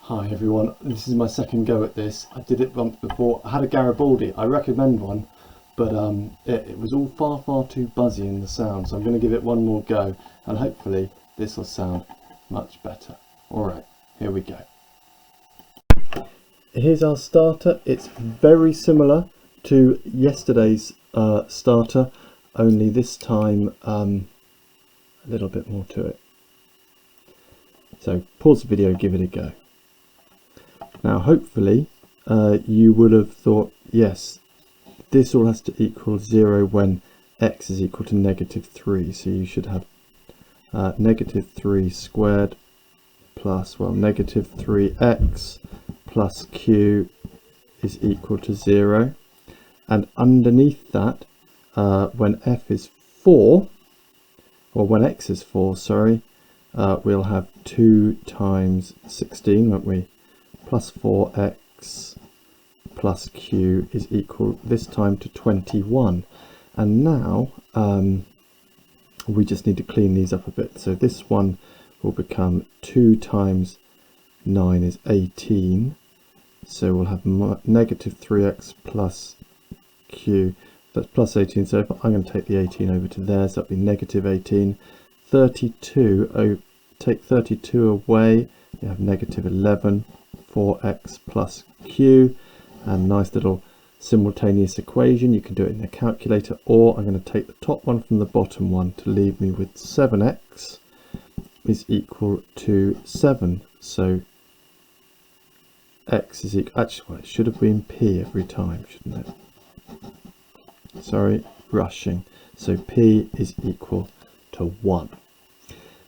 Hi everyone, this is my second go at this. I did it once before. I had a Garibaldi. I recommend one, but it was all far too buzzy in the sound, so I'm going to give it one more go and hopefully this will sound much better. Alright, here we go. Here's our starter. It's very similar to yesterday's starter, only this time a little bit more to it. So pause the video, give it a go. Now hopefully you would have thought, yes, this all has to equal 0 when x is equal to -3. So you should have -3 squared plus, well, -3x plus q is equal to 0. And underneath that, when f is 4, or when x is 4, sorry, we'll have 2 times 16, won't we? Plus 4x plus q is equal this time to 21. And now we just need to clean these up a bit. So this one will become 2 times 9 is 18. So we'll have -3x plus q. That's plus 18. So if I'm going to take the 18 over to there, so that'll be -18. 32, oh, take 32 away, you have -11. 4x plus q, and nice little simultaneous equation. You can do it in the calculator, or I'm going to take the top one from the bottom one to leave me with 7x is equal to 7. So x is equal, actually, well, it should have been p every time, shouldn't it? Sorry, rushing. So p is equal to 1.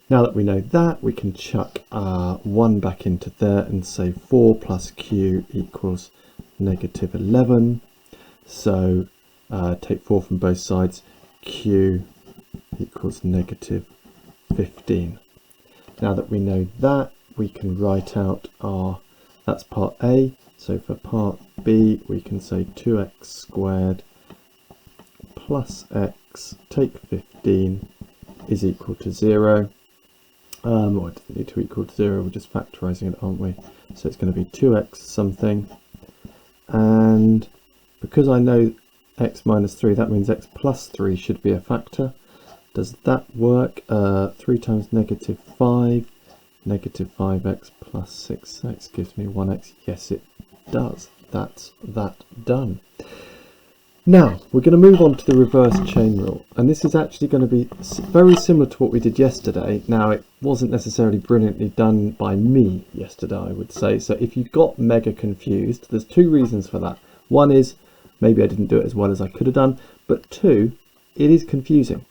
Now that we know that, we can chuck 1 back into there and say 4 plus q equals -11. So take 4 from both sides, q equals -15. Now that we know that, we can write out that's part A. So for part B, we can say 2x squared plus x, take 15, is equal to 0. Or it doesn't need to equal to 0, we're just factorising it, aren't we? So it's going to be 2x something, and because I know x minus 3, that means x plus 3 should be a factor. Does that work? 3 times -5, -5x plus 6x gives me 1x. Yes, it does. That's that done. Now, we're going to move on to the reverse chain rule, and this is actually going to be very similar to what we did yesterday. Now, it wasn't necessarily brilliantly done by me yesterday, I would say, so if you got mega confused, there's 2 reasons for that. One is, maybe I didn't do it as well as I could have done, but 2, it is confusing.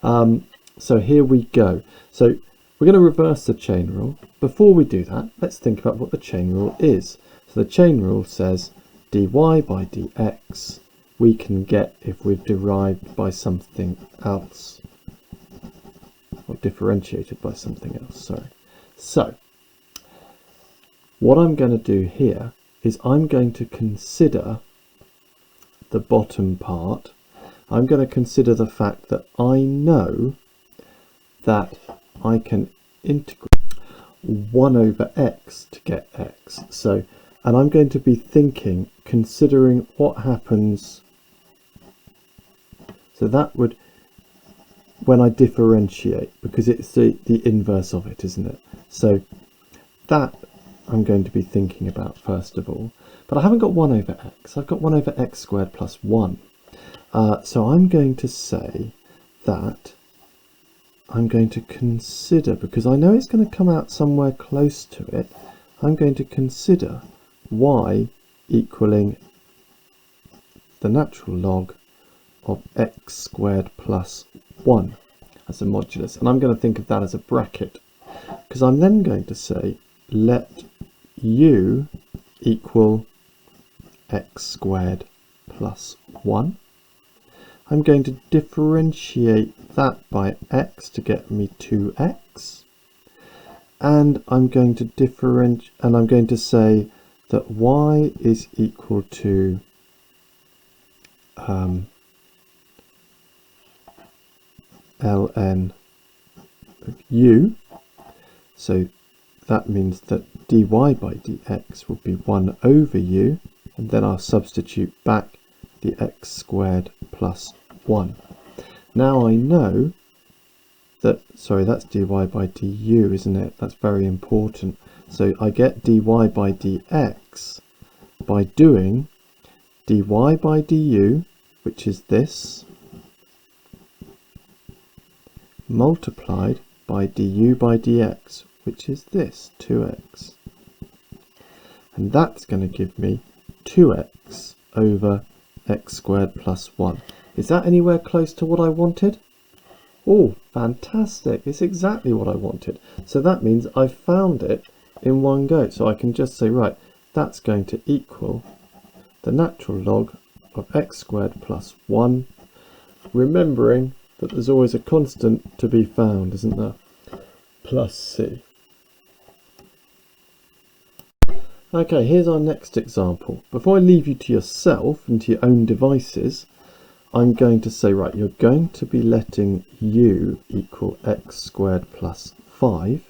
So here we go. So we're going to reverse the chain rule. Before we do that, let's think about what the chain rule is. So the chain rule says dy by dx we can get if we've derived by something else, or differentiated by something else, sorry. So what I'm going to do here is I'm going to consider the bottom part. I'm going to consider the fact that I know that I can integrate 1 over x to get x. So, and I'm going to be thinking, considering what happens. So that would, when I differentiate, because it's the inverse of it, isn't it? So that I'm going to be thinking about first of all. But I haven't got 1 over x. I've got 1 over x squared plus 1. So I'm going to say that I'm going to consider, because I know it's going to come out somewhere close to it, I'm going to consider y equaling the natural log of x squared plus 1 as a modulus, and I'm going to think of that as a bracket, because I'm then going to say let u equal x squared plus 1. I'm going to differentiate that by x to get me 2x, and I'm going to I'm going to say that y is equal to ln of u. So that means that dy by dx will be 1 over u, and then I'll substitute back the x squared plus 1. Now I know that, sorry, that's dy by du, isn't it? That's very important. So I get dy by dx by doing dy by du, which is this, multiplied by du by dx, which is this, 2x. And that's going to give me 2x over x squared plus 1. Is that anywhere close to what I wanted? Oh, fantastic. It's exactly what I wanted. So that means I found it in one go. So I can just say, right, that's going to equal the natural log of x squared plus 1, remembering that there's always a constant to be found, isn't there? Plus c. Okay, here's our next example. Before I leave you to yourself and to your own devices, I'm going to say, right, you're going to be letting u equal x squared plus 5,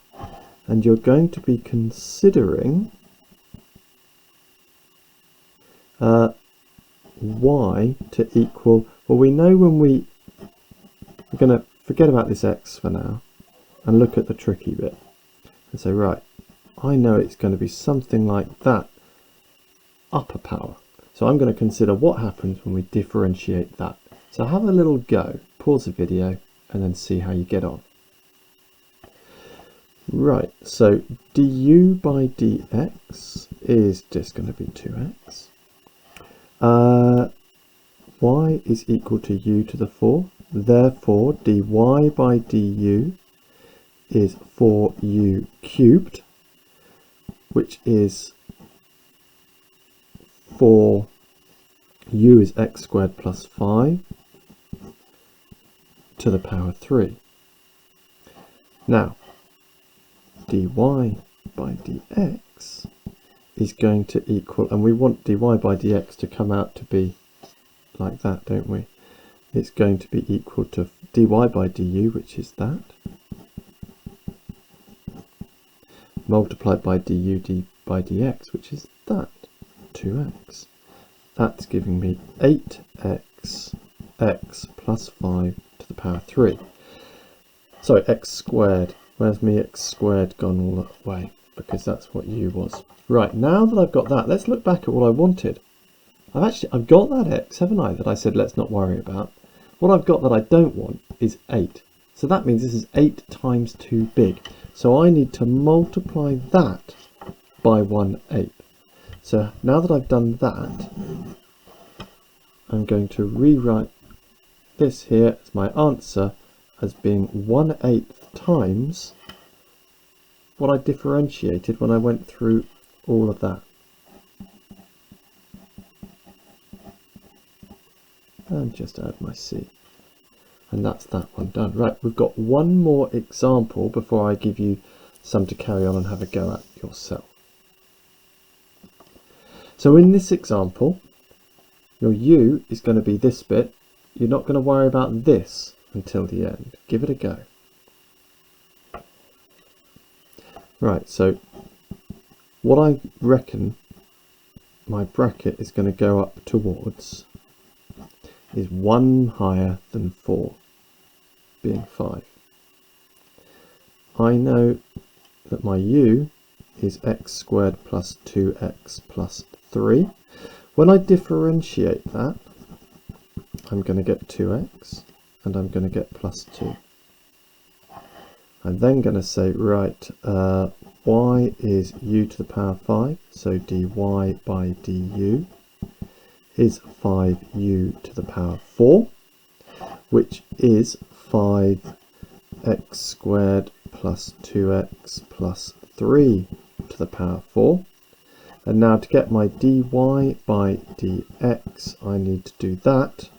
and you're going to be considering y to equal, well, we know when we're going to forget about this x for now and look at the tricky bit and say, right, I know it's going to be something like that upper power. So I'm going to consider what happens when we differentiate that. So have a little go, pause the video and then see how you get on. Right, so du by dx is just going to be 2x. Y is equal to u to the 4. Therefore, dy by du is 4u cubed, which is 4u is x squared plus 5 to the power 3. Now, dy by dx is going to equal, and we want dy by dx to come out to be like that, don't we? It's going to be equal to dy by du, which is that, multiplied by du by dx, which is that, 2x. That's giving me 8x x plus 5 to the power 3. Sorry, x squared. Where's my x squared gone all that way? Because that's what u was. Right, now that I've got that, let's look back at what I wanted. I've got that x, haven't I, that I said let's not worry about. What I've got that I don't want is 8. So that means this is 8 times too big. So I need to multiply that by 1/8. So now that I've done that, I'm going to rewrite this here as my answer as being 1/8 times what I differentiated when I went through all of that. And just add my c. And that's that one done. Right, we've got one more example before I give you some to carry on and have a go at yourself. So in this example, your u is going to be this bit. You're not going to worry about this until the end. Give it a go. Right, so what I reckon my bracket is going to go up towards is 1 higher than 4, being 5. I know that my u is x squared plus 2x plus 3. When I differentiate that, I'm going to get 2x and I'm going to get plus 2. I'm then going to say, right, y is u to the power 5, so dy by du is 5u to the power 4, which is 5x squared plus 2x plus 3 to the power 4. And now to get my dy by dx, I need to do that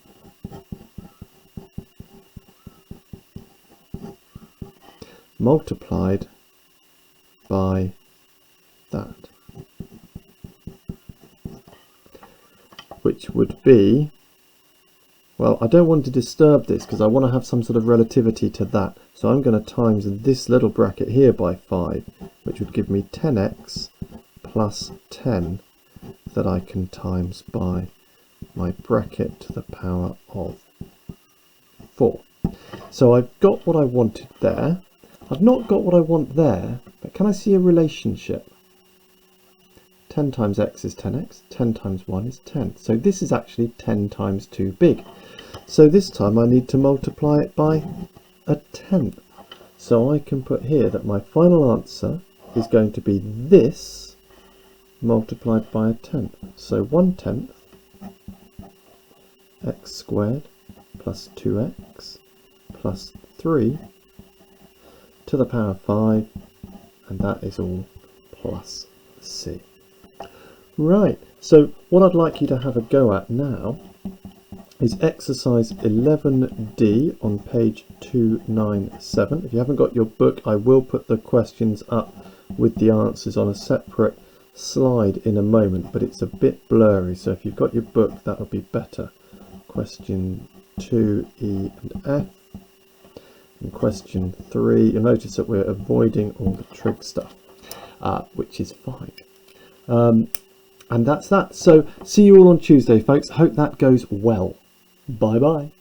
multiplied by that, which would be, Well, I don't want to disturb this because I want to have some sort of relativity to that. So I'm going to times this little bracket here by 5, which would give me 10x plus 10 that I can times by my bracket to the power of 4. So I've got what I wanted there. I've not got what I want there, but can I see a relationship? 10 times x is 10x, 10 times 1 is 10. So this is actually 10 times too big. So this time I need to multiply it by a tenth. So I can put here that my final answer is going to be this multiplied by a tenth. So 1/10 x squared plus 2x plus 3 to the power of 5, and that is all plus c. Right, so what I'd like you to have a go at now is exercise 11D on page 297. If you haven't got your book, I will put the questions up with the answers on a separate slide in a moment, but it's a bit blurry, so if you've got your book, that would be better. Question 2, E and F. And question 3, you'll notice that we're avoiding all the trig stuff, which is fine. And that's that. So see you all on Tuesday, folks. Hope that goes well. Bye bye.